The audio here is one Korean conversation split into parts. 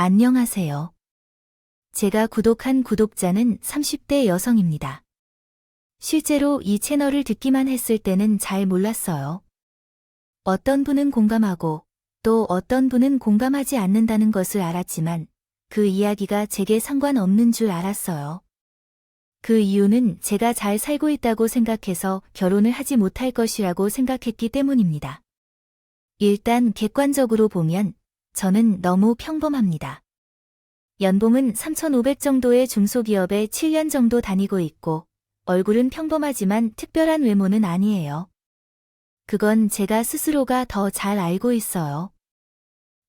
안녕하세요. 제가 구독한 구독자는 30대 여성입니다. 실제로 이 채널을 듣기만 했을 때는 잘 몰랐어요. 어떤 분은 공감하고 또 어떤 분은 공감하지 않는다는 것을 알았지만 그 이야기가 제게 상관없는 줄 알았어요. 그 이유는 제가 잘 살고 있다고 생각해서 결혼을 하지 못할 것이라고 생각했기 때문입니다. 일단 객관적으로 보면 저는 너무 평범합니다. 연봉은 3,500 정도의 중소기업에 7년 정도 다니고 있고 얼굴은 평범하지만 특별한 외모는 아니에요. 그건 제가 스스로가 더 잘 알고 있어요.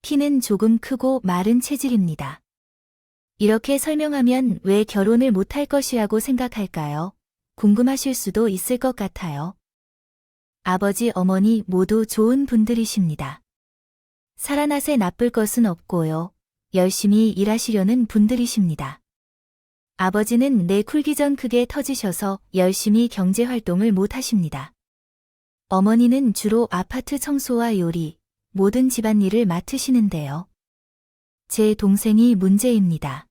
키는 조금 크고 마른 체질입니다. 이렇게 설명하면 왜 결혼을 못할 것이라고 생각할까요? 궁금하실 수도 있을 것 같아요. 아버지, 어머니 모두 좋은 분들이십니다. 살아나세 나쁠 것은 없고요. 열심히 일하시려는 분들이십니다. 아버지는 내 쿨기 전 크게 터지셔서 열심히 경제활동을 못 하십니다. 어머니는 주로 아파트 청소와 요리, 모든 집안일을 맡으시는데요. 제 동생이 문제입니다.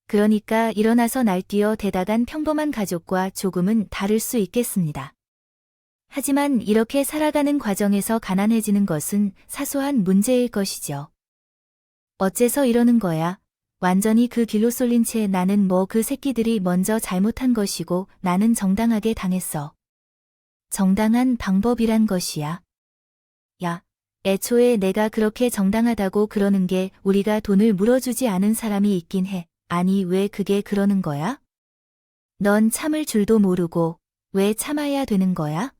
그러니까 일어나서 날뛰어 대다간 평범한 가족과 조금은 다를 수 있겠습니다. 하지만 이렇게 살아가는 과정에서 가난해지는 것은 사소한 문제일 것이죠. 어째서 이러는 거야? 완전히 그 길로 쏠린 채 나는 그 새끼들이 먼저 잘못한 것이고 나는 정당하게 당했어. 정당한 방법이란 것이야. 야, 애초에 내가 그렇게 정당하다고 그러는 게 우리가 돈을 물어주지 않은 사람이 있긴 해. 아니 왜 그게 그러는 거야? 넌 참을 줄도 모르고 왜 참아야 되는 거야?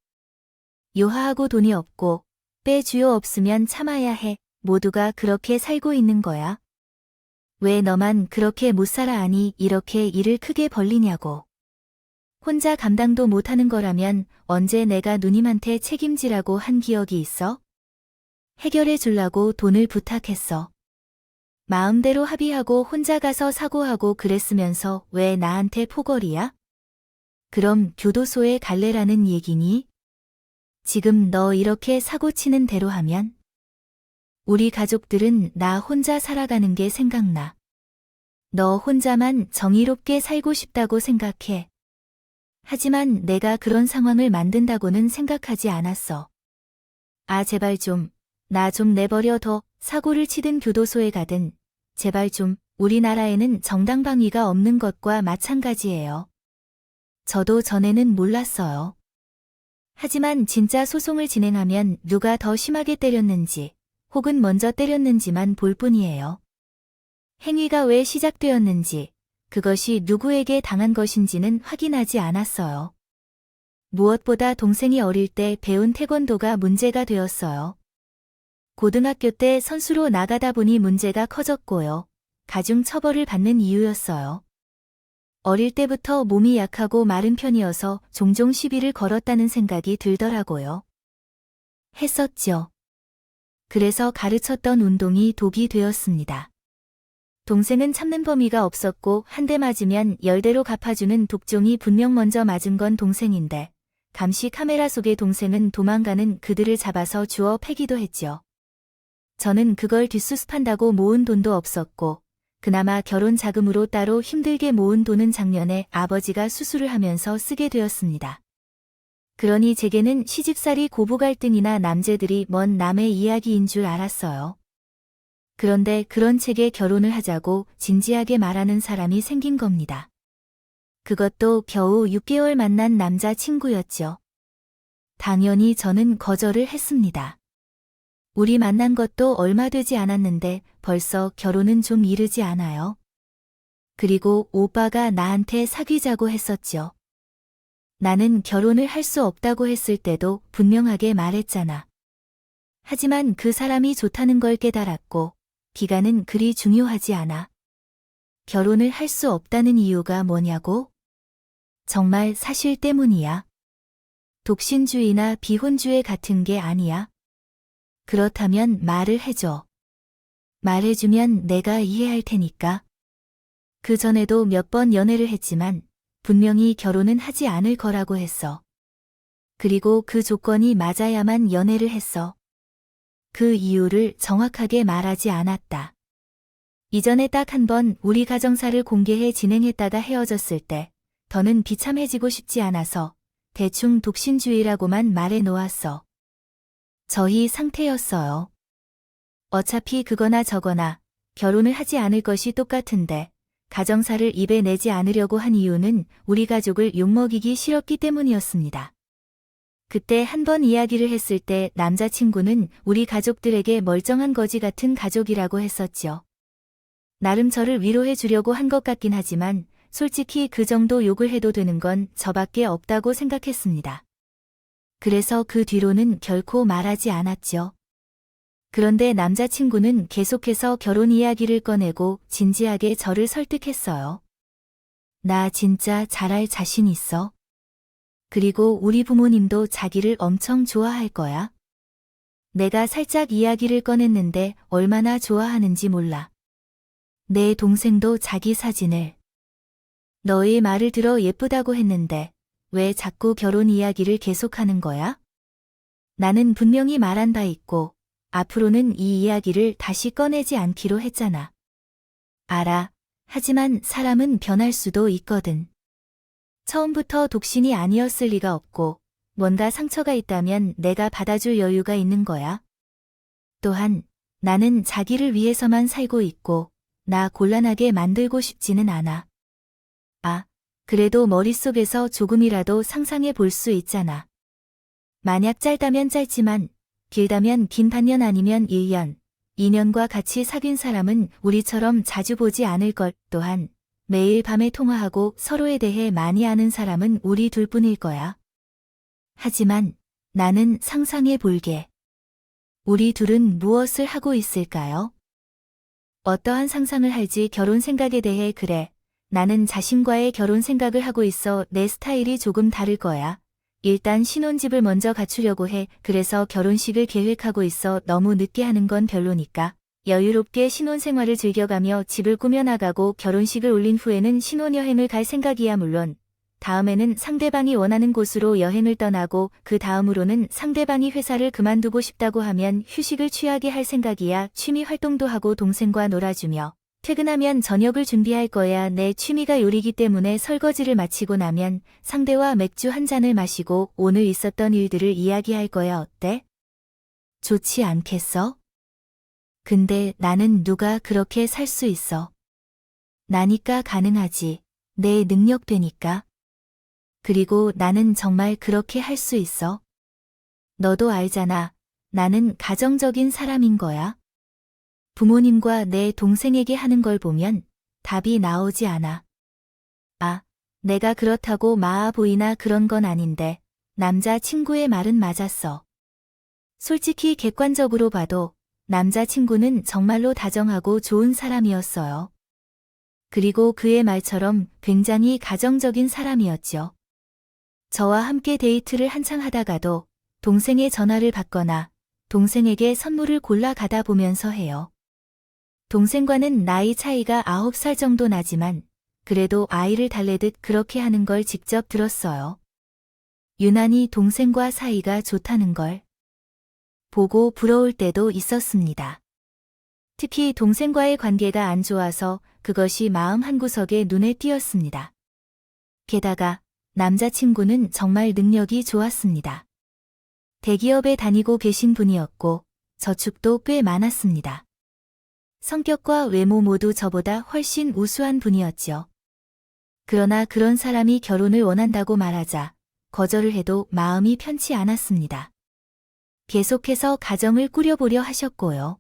요하하고 돈이 없고 빼주요 없으면 참아야 해. 모두가 그렇게 살고 있는 거야. 왜 너만 그렇게 못 살아 하니 이렇게 일을 크게 벌리냐고. 혼자 감당도 못하는 거라면 언제 내가 누님한테 책임지라고 한 기억이 있어? 해결해 주려고 돈을 부탁했어. 마음대로 합의하고 혼자 가서 사고하고 그랬으면서 왜 나한테 포걸이야? 그럼 교도소에 갈래라는 얘기니? 지금 너 이렇게 사고치는 대로 하면? 우리 가족들은 나 혼자 살아가는 게 생각나. 너 혼자만 정의롭게 살고 싶다고 생각해. 하지만 내가 그런 상황을 만든다고는 생각하지 않았어. 아 제발 좀, 나 좀 내버려 둬. 사고를 치든 교도소에 가든 제발 좀. 우리나라에는 정당방위가 없는 것과 마찬가지예요. 저도 전에는 몰랐어요. 하지만 진짜 소송을 진행하면 누가 더 심하게 때렸는지 혹은 먼저 때렸는지만 볼 뿐이에요. 행위가 왜 시작되었는지, 그것이 누구에게 당한 것인지는 확인하지 않았어요. 무엇보다 동생이 어릴 때 배운 태권도가 문제가 되었어요. 고등학교 때 선수로 나가다 보니 문제가 커졌고요. 가중 처벌을 받는 이유였어요. 어릴 때부터 몸이 약하고 마른 편이어서 종종 시비를 걸었다는 생각이 들더라고요. 했었죠. 그래서 가르쳤던 운동이 독이 되었습니다. 동생은 참는 범위가 없었고 한 대 맞으면 10대로 갚아주는 독종이 분명 먼저 맞은 건 동생인데 감시 카메라 속의 동생은 도망가는 그들을 잡아서 주워 패기도 했죠. 저는 그걸 뒷수습한다고 모은 돈도 없었고 그나마 결혼 자금으로 따로 힘들게 모은 돈은 작년에 아버지가 수술을 하면서 쓰게 되었습니다. 그러니 제게는 시집살이 고부 갈등이나 남제들이 먼 남의 이야기인 줄 알았어요. 그런데 그런 책에 결혼을 하자고 진지하게 말하는 사람이 생긴 겁니다. 그것도 겨우 6개월 만난 남자 친구였죠. 당연히 저는 거절을 했습니다. 우리 만난 것도 얼마 되지 않았는데 벌써 결혼은 좀 이르지 않아요? 그리고 오빠가 나한테 사귀자고 했었죠. 나는 결혼을 할 수 없다고 했을 때도 분명하게 말했잖아. 하지만 그 사람이 좋다는 걸 깨달았고 기간은 그리 중요하지 않아. 결혼을 할 수 없다는 이유가 뭐냐고? 정말 사실 때문이야. 독신주의나 비혼주의 같은 게 아니야. 그렇다면 말을 해줘. 말해주면 내가 이해할 테니까. 그 전에도 몇 번 연애를 했지만 분명히 결혼은 하지 않을 거라고 했어. 그리고 그 조건이 맞아야만 연애를 했어. 그 이유를 정확하게 말하지 않았다. 이전에 딱 한 번 우리 가정사를 공개해 진행했다가 헤어졌을 때 더는 비참해지고 싶지 않아서 대충 독신주의라고만 말해 놓았어. 저희 상태였어요. 어차피 그거나 저거나 결혼을 하지 않을 것이 똑같은데 가정사를 입에 내지 않으려고 한 이유는 우리 가족을 욕먹이기 싫었기 때문이었습니다. 그때 한 번 이야기를 했을 때 남자친구는 우리 가족들에게 멀쩡한 거지 같은 가족이라고 했었지요. 나름 저를 위로해 주려고 한 것 같긴 하지만 솔직히 그 정도 욕을 해도 되는 건 저밖에 없다고 생각했습니다. 그래서 그 뒤로는 결코 말하지 않았죠. 그런데 남자친구는 계속해서 결혼 이야기를 꺼내고 진지하게 저를 설득했어요. 나 진짜 잘할 자신 있어. 그리고 우리 부모님도 자기를 엄청 좋아할 거야. 내가 살짝 이야기를 꺼냈는데 얼마나 좋아하는지 몰라. 내 동생도 자기 사진을 너의 말을 들어 예쁘다고 했는데 왜 자꾸 결혼 이야기를 계속하는 거야? 나는 분명히 말한 바 있고 앞으로는 이 이야기를 다시 꺼내지 않기로 했잖아. 알아. 하지만 사람은 변할 수도 있거든. 처음부터 독신이 아니었을 리가 없고 뭔가 상처가 있다면 내가 받아줄 여유가 있는 거야. 또한 나는 자기를 위해서만 살고 있고 나 곤란하게 만들고 싶지는 않아. 아, 그래도 머릿속에서 조금이라도 상상해 볼 수 있잖아. 만약 짧다면 짧지만 길다면 긴 반년 아니면 1년, 2년과 같이 사귄 사람은 우리처럼 자주 보지 않을 것. 또한 매일 밤에 통화하고 서로에 대해 많이 아는 사람은 우리 둘뿐일 거야. 하지만 나는 상상해 볼게. 우리 둘은 무엇을 하고 있을까요? 어떠한 상상을 할지 결혼 생각에 대해 그래. 나는 자신과의 결혼 생각을 하고 있어 내 스타일이 조금 다를 거야. 일단 신혼집을 먼저 갖추려고 해. 그래서 결혼식을 계획하고 있어. 너무 늦게 하는 건 별로니까. 여유롭게 신혼생활을 즐겨가며 집을 꾸며나가고 결혼식을 올린 후에는 신혼여행을 갈 생각이야. 물론 다음에는 상대방이 원하는 곳으로 여행을 떠나고 그 다음으로는 상대방이 회사를 그만두고 싶다고 하면 휴식을 취하게 할 생각이야. 취미 활동도 하고 동생과 놀아주며 퇴근하면 저녁을 준비할 거야. 내 취미가 요리이기 때문에 설거지를 마치고 나면 상대와 맥주 한 잔을 마시고 오늘 있었던 일들을 이야기할 거야. 어때? 좋지 않겠어? 근데 나는 누가 그렇게 살 수 있어? 나니까 가능하지. 내 능력되니까. 그리고 나는 정말 그렇게 할 수 있어. 너도 알잖아. 나는 가정적인 사람인 거야. 부모님과 내 동생에게 하는 걸 보면 답이 나오지 않아. 아, 내가 그렇다고 마아 보이나 그런 건 아닌데 남자 친구의 말은 맞았어. 솔직히 객관적으로 봐도 남자 친구는 정말로 다정하고 좋은 사람이었어요. 그리고 그의 말처럼 굉장히 가정적인 사람이었죠. 저와 함께 데이트를 한창 하다가도 동생의 전화를 받거나 동생에게 선물을 골라 가다 보면서 해요. 동생과는 나이 차이가 9살 정도 나지만 그래도 아이를 달래듯 그렇게 하는 걸 직접 들었어요. 유난히 동생과 사이가 좋다는 걸 보고 부러울 때도 있었습니다. 특히 동생과의 관계가 안 좋아서 그것이 마음 한구석에 눈에 띄었습니다. 게다가 남자친구는 정말 능력이 좋았습니다. 대기업에 다니고 계신 분이었고 저축도 꽤 많았습니다. 성격과 외모 모두 저보다 훨씬 우수한 분이었죠. 그러나 그런 사람이 결혼을 원한다고 말하자 거절을 해도 마음이 편치 않았습니다. 계속해서 가정을 꾸려보려 하셨고요.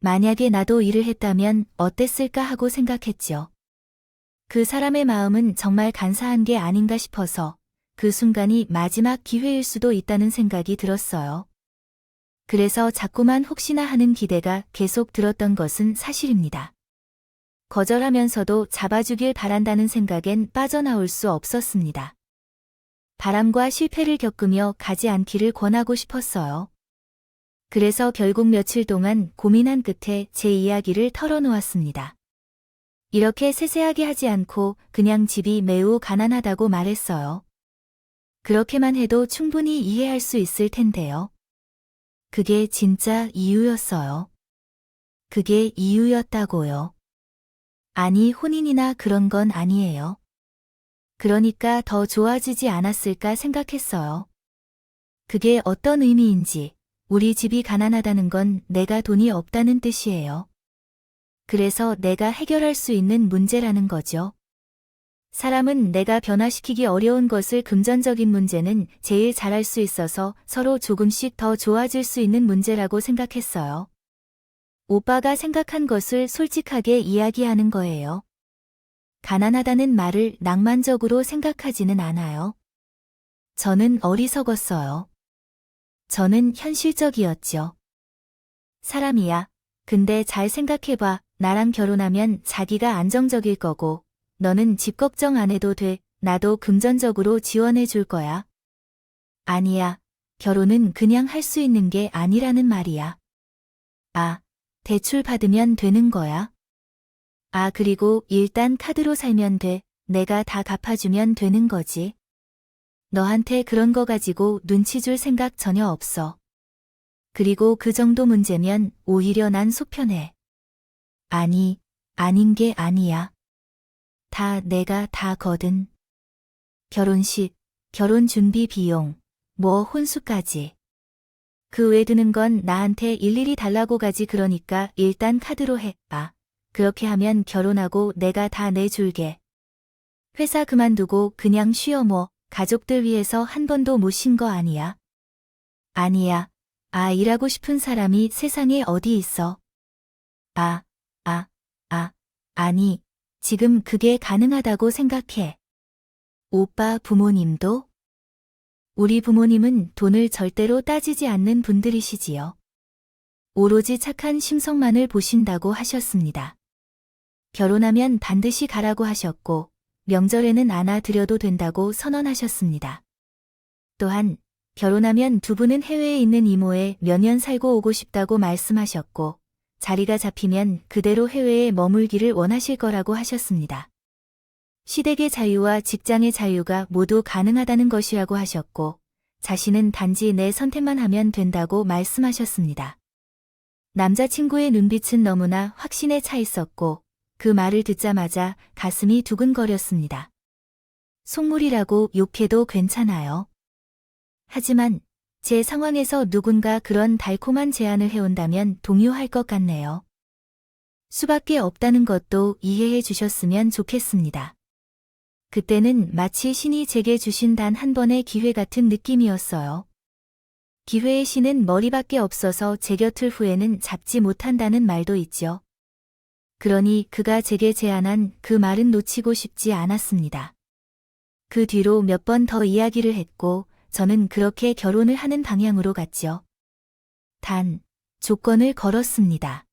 만약에 나도 일을 했다면 어땠을까 하고 생각했죠. 그 사람의 마음은 정말 간사한 게 아닌가 싶어서 그 순간이 마지막 기회일 수도 있다는 생각이 들었어요. 그래서 자꾸만 혹시나 하는 기대가 계속 들었던 것은 사실입니다. 거절하면서도 잡아주길 바란다는 생각엔 빠져나올 수 없었습니다. 바람과 실패를 겪으며 가지 않기를 권하고 싶었어요. 그래서 결국 며칠 동안 고민한 끝에 제 이야기를 털어놓았습니다. 이렇게 세세하게 하지 않고 그냥 집이 매우 가난하다고 말했어요. 그렇게만 해도 충분히 이해할 수 있을 텐데요. 그게 진짜 이유였어요. 그게 이유였다고요. 아니, 혼인이나 그런 건 아니에요. 그러니까 더 좋아지지 않았을까 생각했어요. 그게 어떤 의미인지, 우리 집이 가난하다는 건 내가 돈이 없다는 뜻이에요. 그래서 내가 해결할 수 있는 문제라는 거죠. 사람은 내가 변화시키기 어려운 것을 금전적인 문제는 제일 잘할 수 있어서 서로 조금씩 더 좋아질 수 있는 문제라고 생각했어요. 오빠가 생각한 것을 솔직하게 이야기하는 거예요. 가난하다는 말을 낭만적으로 생각하지는 않아요. 저는 어리석었어요. 저는 현실적이었죠. 사람이야. 근데 잘 생각해봐. 나랑 결혼하면 자기가 안정적일 거고, 너는 집 걱정 안 해도 돼. 나도 금전적으로 지원해 줄 거야. 아니야. 결혼은 그냥 할 수 있는 게 아니라는 말이야. 아, 대출 받으면 되는 거야? 아, 그리고 일단 카드로 살면 돼. 내가 다 갚아주면 되는 거지. 너한테 그런 거 가지고 눈치 줄 생각 전혀 없어. 그리고 그 정도 문제면 오히려 난 속편해. 아니, 아닌 게 아니야. 다 내가 다 거든. 결혼식, 결혼 준비 비용, 뭐 혼수까지. 그 외 드는 건 나한테 일일이 달라고 가지. 그러니까 일단 카드로 해. 아, 그렇게 하면 결혼하고 내가 다 내줄게. 회사 그만두고 그냥 쉬어. 뭐 가족들 위해서 한 번도 못 쉰 거 아니야. 아니야. 아, 일하고 싶은 사람이 세상에 어디 있어. 아, 아니, 지금 그게 가능하다고 생각해. 오빠 부모님도? 우리 부모님은 돈을 절대로 따지지 않는 분들이시지요. 오로지 착한 심성만을 보신다고 하셨습니다. 결혼하면 반드시 가라고 하셨고, 명절에는 안아드려도 된다고 선언하셨습니다. 또한, 결혼하면 두 분은 해외에 있는 이모에 몇 년 살고 오고 싶다고 말씀하셨고, 자리가 잡히면 그대로 해외에 머물기를 원하실 거라고 하셨습니다. 시댁의 자유와 직장의 자유가 모두 가능하다는 것이라고 하셨고, 자신은 단지 내 선택만 하면 된다고 말씀하셨습니다. 남자친구의 눈빛은 너무나 확신에 차 있었고, 그 말을 듣자마자 가슴이 두근거렸습니다. 속물이라고 욕해도 괜찮아요. 하지만 제 상황에서 누군가 그런 달콤한 제안을 해온다면 동요할 것 같네요. 수밖에 없다는 것도 이해해 주셨으면 좋겠습니다. 그때는 마치 신이 제게 주신 단 한 번의 기회 같은 느낌이었어요. 기회의 신은 머리밖에 없어서 제 곁을 후에는 잡지 못한다는 말도 있죠. 그러니 그가 제게 제안한 그 말은 놓치고 싶지 않았습니다. 그 뒤로 몇 번 더 이야기를 했고, 저는 그렇게 결혼을 하는 방향으로 갔죠. 단, 조건을 걸었습니다.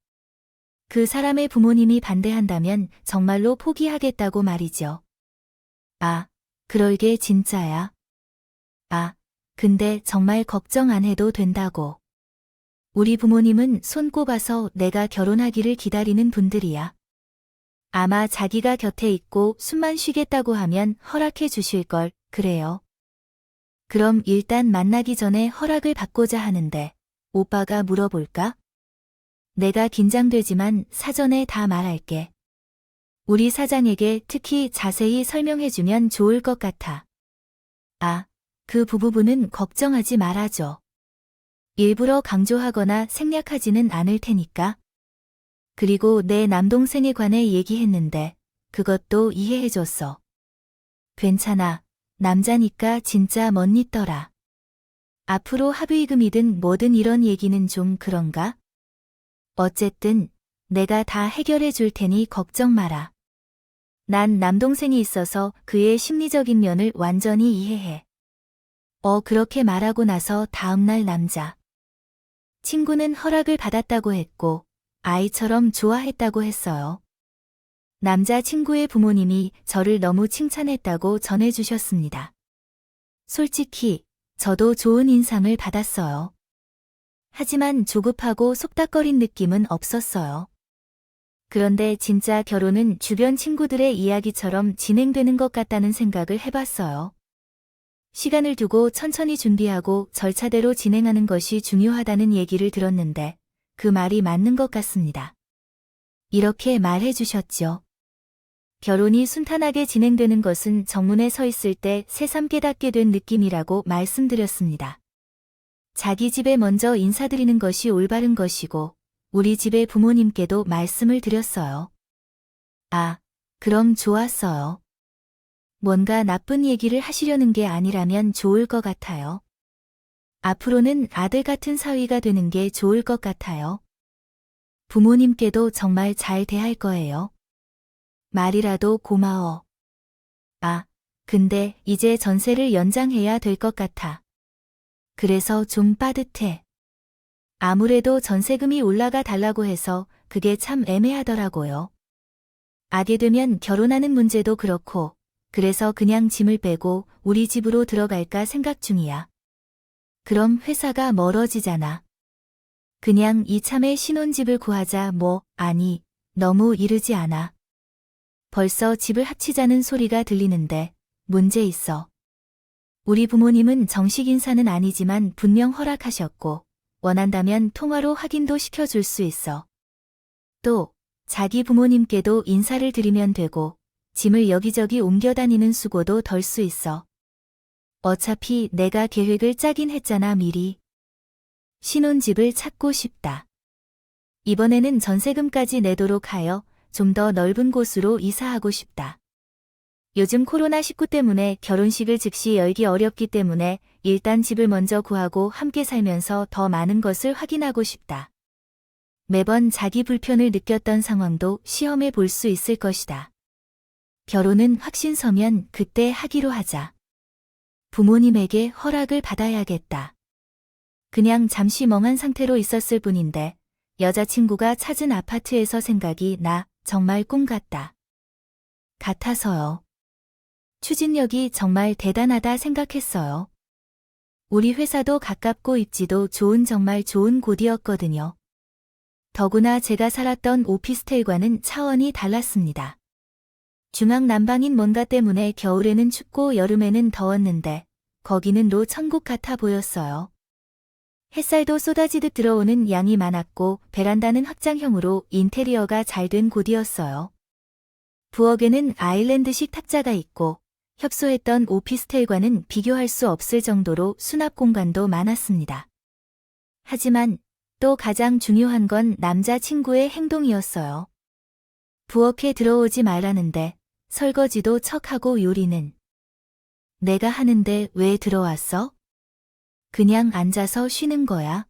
그 사람의 부모님이 반대한다면 정말로 포기하겠다고 말이죠. 아, 그럴게 진짜야. 아, 근데 정말 걱정 안 해도 된다고. 우리 부모님은 손 꼽아서 내가 결혼하기를 기다리는 분들이야. 아마 자기가 곁에 있고 숨만 쉬겠다고 하면 허락해 주실걸, 그래요. 그럼 일단 만나기 전에 허락을 받고자 하는데, 오빠가 물어볼까? 내가 긴장되지만 사전에 다 말할게. 우리 사장에게 특히 자세히 설명해주면 좋을 것 같아. 아, 그 부부는 걱정하지 말아줘. 일부러 강조하거나 생략하지는 않을 테니까. 그리고 내 남동생에 관해 얘기했는데, 그것도 이해해줬어. 괜찮아. 남자니까 진짜 멋 있더라. 앞으로 합의금이든 뭐든 이런 얘기는 좀 그런가? 어쨌든 내가 다 해결해 줄 테니 걱정 마라. 난 남동생이 있어서 그의 심리적인 면을 완전히 이해해. 그렇게 말하고 나서 다음날 남자. 친구는 허락을 받았다고 했고 아이처럼 좋아했다고 했어요. 남자 친구의 부모님이 저를 너무 칭찬했다고 전해주셨습니다. 솔직히 저도 좋은 인상을 받았어요. 하지만 조급하고 속닥거린 느낌은 없었어요. 그런데 진짜 결혼은 주변 친구들의 이야기처럼 진행되는 것 같다는 생각을 해봤어요. 시간을 두고 천천히 준비하고 절차대로 진행하는 것이 중요하다는 얘기를 들었는데 그 말이 맞는 것 같습니다. 이렇게 말해 주셨죠. 결혼이 순탄하게 진행되는 것은 정문에 서 있을 때 새삼 깨닫게 된 느낌이라고 말씀드렸습니다. 자기 집에 먼저 인사드리는 것이 올바른 것이고 우리 집의 부모님께도 말씀을 드렸어요. 아, 그럼 좋았어요. 뭔가 나쁜 얘기를 하시려는 게 아니라면 좋을 것 같아요. 앞으로는 아들 같은 사위가 되는 게 좋을 것 같아요. 부모님께도 정말 잘 대할 거예요. 말이라도 고마워. 아, 근데 이제 전세를 연장해야 될 것 같아. 그래서 좀 빠듯해. 아무래도 전세금이 올라가 달라고 해서 그게 참 애매하더라고요. 아게 되면 결혼하는 문제도 그렇고, 그래서 그냥 짐을 빼고 우리 집으로 들어갈까 생각 중이야. 그럼 회사가 멀어지잖아. 그냥 이참에 신혼집을 구하자 아니, 너무 이르지 않아. 벌써 집을 합치자는 소리가 들리는데 문제 있어. 우리 부모님은 정식 인사는 아니지만 분명 허락하셨고 원한다면 통화로 확인도 시켜줄 수 있어. 또 자기 부모님께도 인사를 드리면 되고 짐을 여기저기 옮겨 다니는 수고도 덜 수 있어. 어차피 내가 계획을 짜긴 했잖아 미리. 신혼집을 찾고 싶다. 이번에는 전세금까지 내도록 하여 좀 더 넓은 곳으로 이사하고 싶다. 요즘 코로나19 때문에 결혼식을 즉시 열기 어렵기 때문에 일단 집을 먼저 구하고 함께 살면서 더 많은 것을 확인하고 싶다. 매번 자기 불편을 느꼈던 상황도 시험해 볼 수 있을 것이다. 결혼은 확신 서면 그때 하기로 하자. 부모님에게 허락을 받아야겠다. 그냥 잠시 멍한 상태로 있었을 뿐인데 여자친구가 찾은 아파트에서 생각이 나 정말 꿈 같다. 같아서요. 추진력이 정말 대단하다 생각했어요. 우리 회사도 가깝고 입지도 좋은 정말 좋은 곳이었거든요. 더구나 제가 살았던 오피스텔과는 차원이 달랐습니다. 중앙난방인 뭔가 때문에 겨울에는 춥고 여름에는 더웠는데 거기는 로 천국 같아 보였어요. 햇살도 쏟아지듯 들어오는 양이 많았고 베란다는 확장형으로 인테리어가 잘 된 곳이었어요. 부엌에는 아일랜드식 탁자가 있고 협소했던 오피스텔과는 비교할 수 없을 정도로 수납 공간도 많았습니다. 하지만 또 가장 중요한 건 남자친구의 행동이었어요. 부엌에 들어오지 말라는데 설거지도 척하고 요리는. 내가 하는데 왜 들어왔어? 그냥 앉아서 쉬는 거야.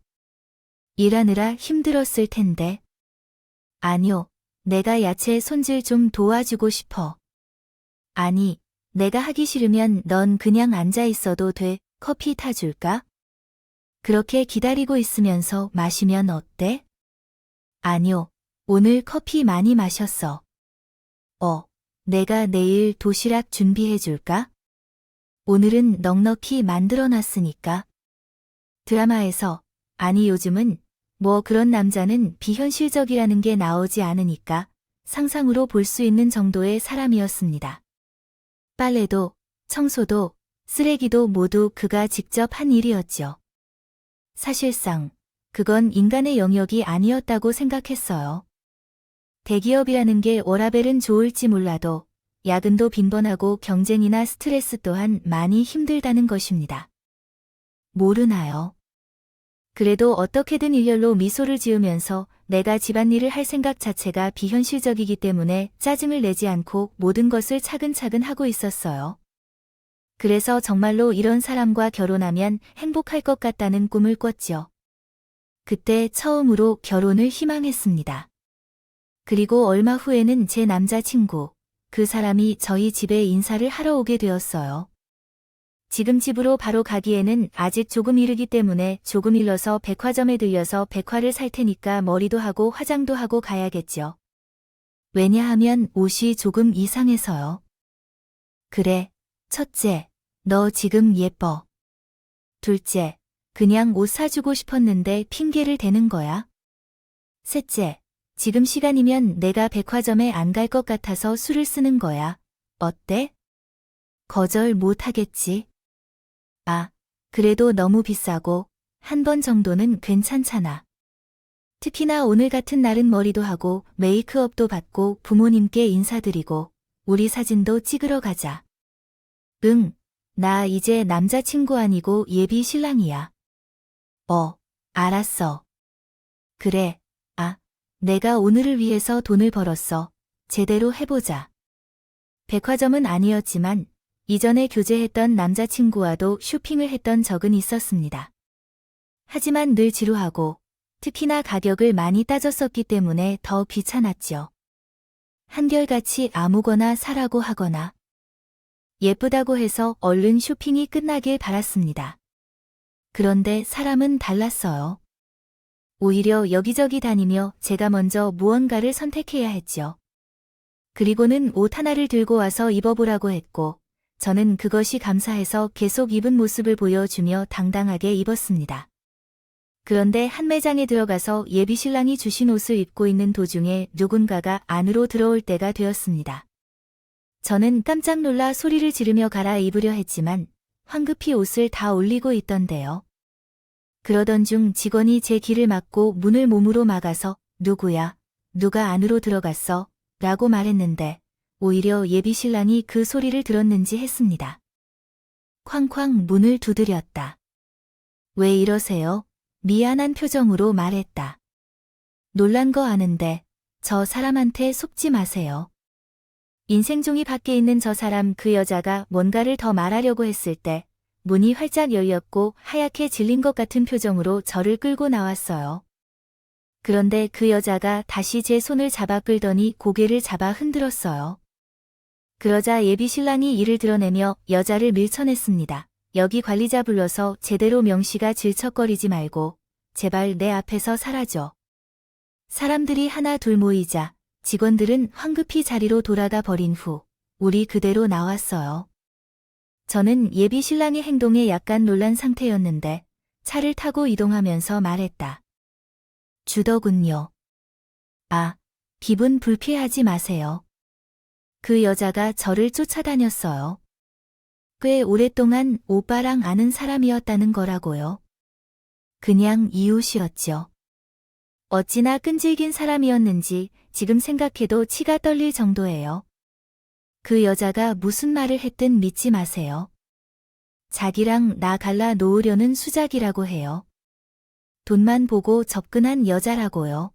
일하느라 힘들었을 텐데. 아니요, 내가 야채 손질 좀 도와주고 싶어. 아니, 내가 하기 싫으면 넌 그냥 앉아 있어도 돼. 커피 타줄까? 그렇게 기다리고 있으면서 마시면 어때? 아니요, 오늘 커피 많이 마셨어. 내가 내일 도시락 준비해 줄까? 오늘은 넉넉히 만들어 놨으니까. 드라마에서, 아니 요즘은 그런 남자는 비현실적이라는 게 나오지 않으니까 상상으로 볼 수 있는 정도의 사람이었습니다. 빨래도, 청소도, 쓰레기도 모두 그가 직접 한 일이었죠. 사실상 그건 인간의 영역이 아니었다고 생각했어요. 대기업이라는 게 워라밸은 좋을지 몰라도 야근도 빈번하고 경쟁이나 스트레스 또한 많이 힘들다는 것입니다. 모르나요? 그래도 어떻게든 일렬로 미소를 지으면서 내가 집안일을 할 생각 자체가 비현실적이기 때문에 짜증을 내지 않고 모든 것을 차근차근 하고 있었어요. 그래서 정말로 이런 사람과 결혼하면 행복할 것 같다는 꿈을 꿨죠. 그때 처음으로 결혼을 희망했습니다. 그리고 얼마 후에는 제 남자친구, 그 사람이 저희 집에 인사를 하러 오게 되었어요. 지금 집으로 바로 가기에는 아직 조금 이르기 때문에 조금 일러서 백화점에 들려서 백화를 살 테니까 머리도 하고 화장도 하고 가야겠죠. 왜냐하면 옷이 조금 이상해서요. 그래, 첫째, 너 지금 예뻐. 둘째, 그냥 옷 사주고 싶었는데 핑계를 대는 거야. 셋째, 지금 시간이면 내가 백화점에 안 갈 것 같아서 술을 쓰는 거야. 어때? 거절 못 하겠지? 아, 그래도 너무 비싸고 한 번 정도는 괜찮잖아. 특히나 오늘 같은 날은 머리도 하고 메이크업도 받고 부모님께 인사드리고 우리 사진도 찍으러 가자. 응, 나 이제 남자친구 아니고 예비 신랑이야. 알았어. 그래, 내가 오늘을 위해서 돈을 벌었어. 제대로 해보자. 백화점은 아니었지만 이전에 교제했던 남자친구와도 쇼핑을 했던 적은 있었습니다. 하지만 늘 지루하고 특히나 가격을 많이 따졌었기 때문에 더 귀찮았죠. 한결같이 아무거나 사라고 하거나 예쁘다고 해서 얼른 쇼핑이 끝나길 바랐습니다. 그런데 사람은 달랐어요. 오히려 여기저기 다니며 제가 먼저 무언가를 선택해야 했죠. 그리고는 옷 하나를 들고 와서 입어보라고 했고 저는 그것이 감사해서 계속 입은 모습을 보여주며 당당하게 입었습니다. 그런데 한 매장에 들어가서 예비신랑이 주신 옷을 입고 있는 도중에 누군가가 안으로 들어올 때가 되었습니다. 저는 깜짝 놀라 소리를 지르며 갈아입으려 했지만 황급히 옷을 다 올리고 있던데요. 그러던 중 직원이 제 길을 막고 문을 몸으로 막아서 누구야? 누가 안으로 들어갔어? 라고 말했는데 오히려 예비신랑이 그 소리를 들었는지 했습니다. 쾅쾅 문을 두드렸다. 왜 이러세요? 미안한 표정으로 말했다. 놀란 거 아는데 저 사람한테 속지 마세요. 인생종이 밖에 있는 저 사람 그 여자가 뭔가를 더 말하려고 했을 때 문이 활짝 열렸고 하얗게 질린 것 같은 표정으로 저를 끌고 나왔어요. 그런데 그 여자가 다시 제 손을 잡아 끌더니 고개를 잡아 흔들었어요. 그러자 예비신랑이 이를 드러내며 여자를 밀쳐냈습니다. 여기 관리자 불러서 제대로 명시가 질척거리지 말고 제발 내 앞에서 사라져. 사람들이 하나 둘 모이자 직원들은 황급히 자리로 돌아가 버린 후 우리 그대로 나왔어요. 저는 예비신랑의 행동에 약간 놀란 상태였는데 차를 타고 이동하면서 말했다. 주더군요. 기분 불쾌하지 마세요. 그 여자가 저를 쫓아다녔어요. 꽤 오랫동안 오빠랑 아는 사람이었다는 거라고요. 그냥 이웃이었죠. 어찌나 끈질긴 사람이었는지 지금 생각해도 치가 떨릴 정도예요. 그 여자가 무슨 말을 했든 믿지 마세요. 자기랑 나 갈라 놓으려는 수작이라고 해요. 돈만 보고 접근한 여자라고요.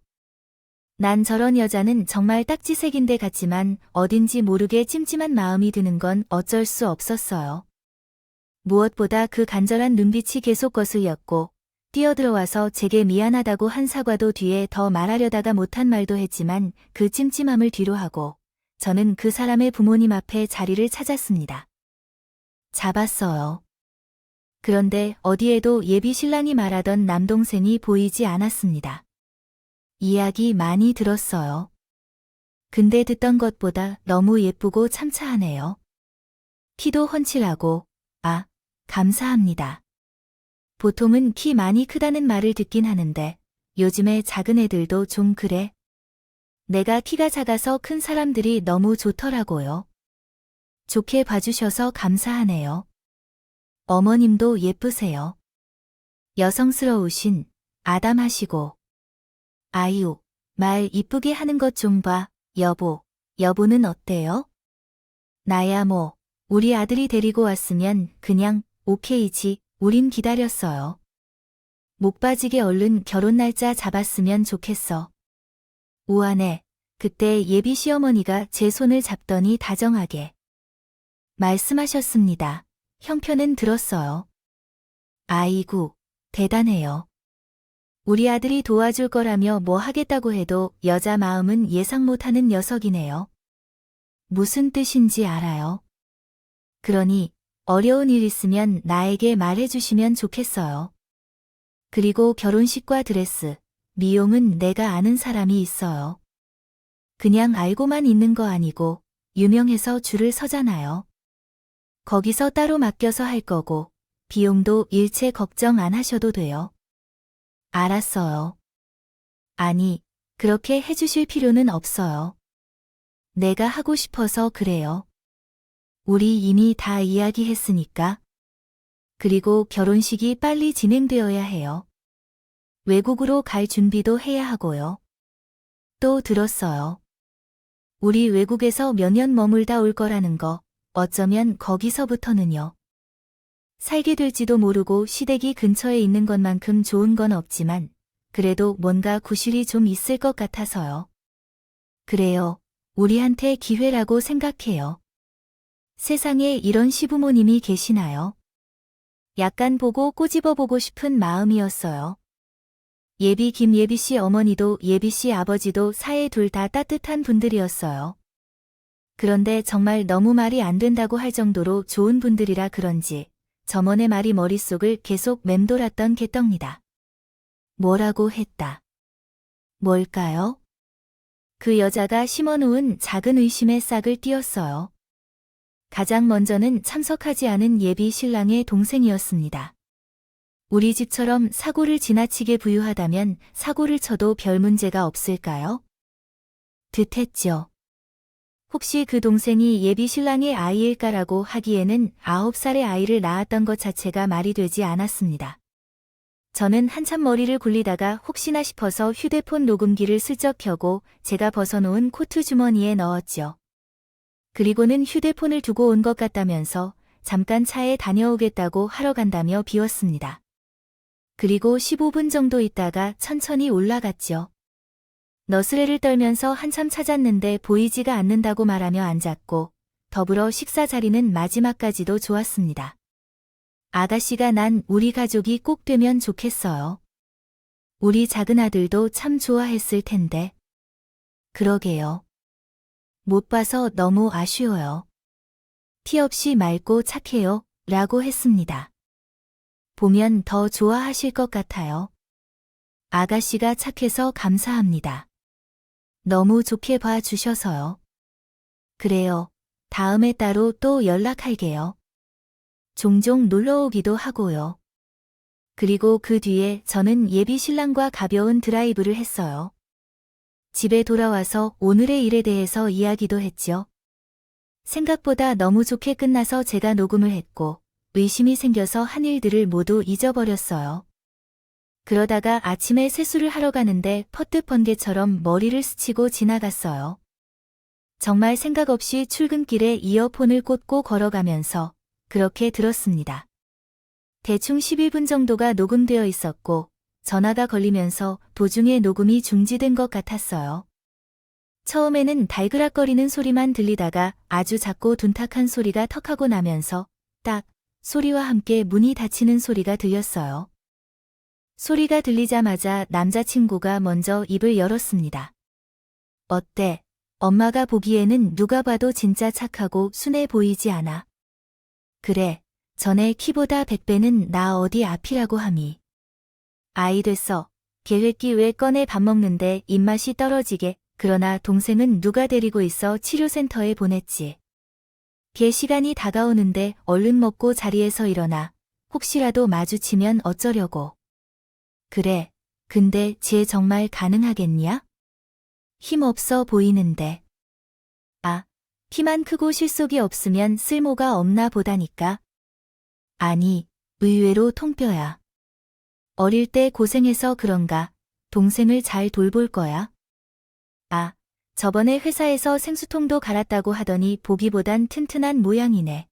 난 저런 여자는 정말 딱지색인데 같지만 어딘지 모르게 찜찜한 마음이 드는 건 어쩔 수 없었어요. 무엇보다 그 간절한 눈빛이 계속 거슬렸고 뛰어들어와서 제게 미안하다고 한 사과도 뒤에 더 말하려다가 못한 말도 했지만 그 찜찜함을 뒤로 하고 저는 그 사람의 부모님 앞에 자리를 찾았습니다. 잡았어요. 그런데 어디에도 예비신랑이 말하던 남동생이 보이지 않았습니다. 이야기 많이 들었어요. 근데 듣던 것보다 너무 예쁘고 참차하네요. 키도 훤칠하고, 감사합니다. 보통은 키 많이 크다는 말을 듣긴 하는데 요즘에 작은 애들도 좀 그래. 내가 키가 작아서 큰 사람들이 너무 좋더라고요. 좋게 봐주셔서 감사하네요. 어머님도 예쁘세요. 여성스러우신, 아담하시고. 아유, 말 이쁘게 하는 것 좀 봐, 여보. 여보는 어때요? 나야 뭐, 우리 아들이 데리고 왔으면 그냥 오케이지. 우린 기다렸어요. 목 빠지게 얼른 결혼 날짜 잡았으면 좋겠어. 우아네. 그때 예비 시어머니가 제 손을 잡더니 다정하게 말씀하셨습니다. 형편은 들었어요. 아이고, 대단해요. 우리 아들이 도와줄 거라며 뭐 하겠다고 해도 여자 마음은 예상 못하는 녀석이네요. 무슨 뜻인지 알아요. 그러니 어려운 일 있으면 나에게 말해주시면 좋겠어요. 그리고 결혼식과 드레스, 미용은 내가 아는 사람이 있어요. 그냥 알고만 있는 거 아니고 유명해서 줄을 서잖아요. 거기서 따로 맡겨서 할 거고 비용도 일체 걱정 안 하셔도 돼요. 알았어요. 아니, 그렇게 해주실 필요는 없어요. 내가 하고 싶어서 그래요. 우리 이미 다 이야기했으니까. 그리고 결혼식이 빨리 진행되어야 해요. 외국으로 갈 준비도 해야 하고요. 또 들었어요. 우리 외국에서 몇 년 머물다 올 거라는 거, 어쩌면 거기서부터는요. 살게 될지도 모르고 시댁이 근처에 있는 것만큼 좋은 건 없지만, 그래도 뭔가 구실이 좀 있을 것 같아서요. 그래요. 우리한테 기회라고 생각해요. 세상에 이런 시부모님이 계시나요? 약간 보고 꼬집어보고 싶은 마음이었어요. 예비 김예비 씨 어머니도 예비 씨 아버지도 사이 둘 다 따뜻한 분들이었어요. 그런데 정말 너무 말이 안 된다고 할 정도로 좋은 분들이라 그런지 점원의 말이 머릿속을 계속 맴돌았던 게떡니다. 뭐라고 했다. 뭘까요? 그 여자가 심어놓은 작은 의심의 싹을 띄었어요. 가장 먼저는 참석하지 않은 예비 신랑의 동생이었습니다. 우리 집처럼 사고를 지나치게 부유하다면 사고를 쳐도 별 문제가 없을까요? 듯했죠. 혹시 그 동생이 예비 신랑의 아이일까라고 하기에는 9살의 아이를 낳았던 것 자체가 말이 되지 않았습니다. 저는 한참 머리를 굴리다가 혹시나 싶어서 휴대폰 녹음기를 슬쩍 켜고 제가 벗어놓은 코트 주머니에 넣었죠. 그리고는 휴대폰을 두고 온 것 같다면서 잠깐 차에 다녀오겠다고 하러 간다며 비웠습니다. 그리고 15분 정도 있다가 천천히 올라갔죠. 너스레를 떨면서 한참 찾았는데 보이지가 않는다고 말하며 앉았고 더불어 식사 자리는 마지막까지도 좋았습니다. 아가씨가 난 우리 가족이 꼭 되면 좋겠어요. 우리 작은 아들도 참 좋아했을 텐데. 그러게요. 못 봐서 너무 아쉬워요. 티 없이 맑고 착해요. 라고 했습니다. 보면 더 좋아하실 것 같아요. 아가씨가 착해서 감사합니다. 너무 좋게 봐주셔서요. 그래요. 다음에 따로 또 연락할게요. 종종 놀러오기도 하고요. 그리고 그 뒤에 저는 예비 신랑과 가벼운 드라이브를 했어요. 집에 돌아와서 오늘의 일에 대해서 이야기도 했죠. 생각보다 너무 좋게 끝나서 제가 녹음을 했고 의심이 생겨서 한 일들을 모두 잊어버렸어요. 그러다가 아침에 세수를 하러 가는데 퍼뜩 번개처럼 머리를 스치고 지나갔어요. 정말 생각 없이 출근길에 이어폰을 꽂고 걸어가면서 그렇게 들었습니다. 대충 11분 정도가 녹음되어 있었고 전화가 걸리면서 도중에 녹음이 중지된 것 같았어요. 처음에는 달그락거리는 소리만 들리다가 아주 작고 둔탁한 소리가 턱하고 나면서 딱 소리와 함께 문이 닫히는 소리가 들렸어요. 소리가 들리자마자 남자친구가 먼저 입을 열었습니다. 어때? 엄마가 보기에는 누가 봐도 진짜 착하고 순해 보이지 않아? 그래, 전에 키보다 100배는 나 어디 앞이라고 함이. 아이 됐어. 계획기 왜 꺼내 밥 먹는데 입맛이 떨어지게. 그러나 동생은 누가 데리고 있어 치료센터에 보냈지. 걔 시간이 다가오는데 얼른 먹고 자리에서 일어나. 혹시라도 마주치면 어쩌려고. 그래, 근데 쟤 정말 가능하겠냐? 힘없어 보이는데. 아, 키만 크고 실속이 없으면 쓸모가 없나 보다니까. 아니, 의외로 통뼈야. 어릴 때 고생해서 그런가, 동생을 잘 돌볼 거야. 아, 저번에 회사에서 생수통도 갈았다고 하더니 보기보단 튼튼한 모양이네.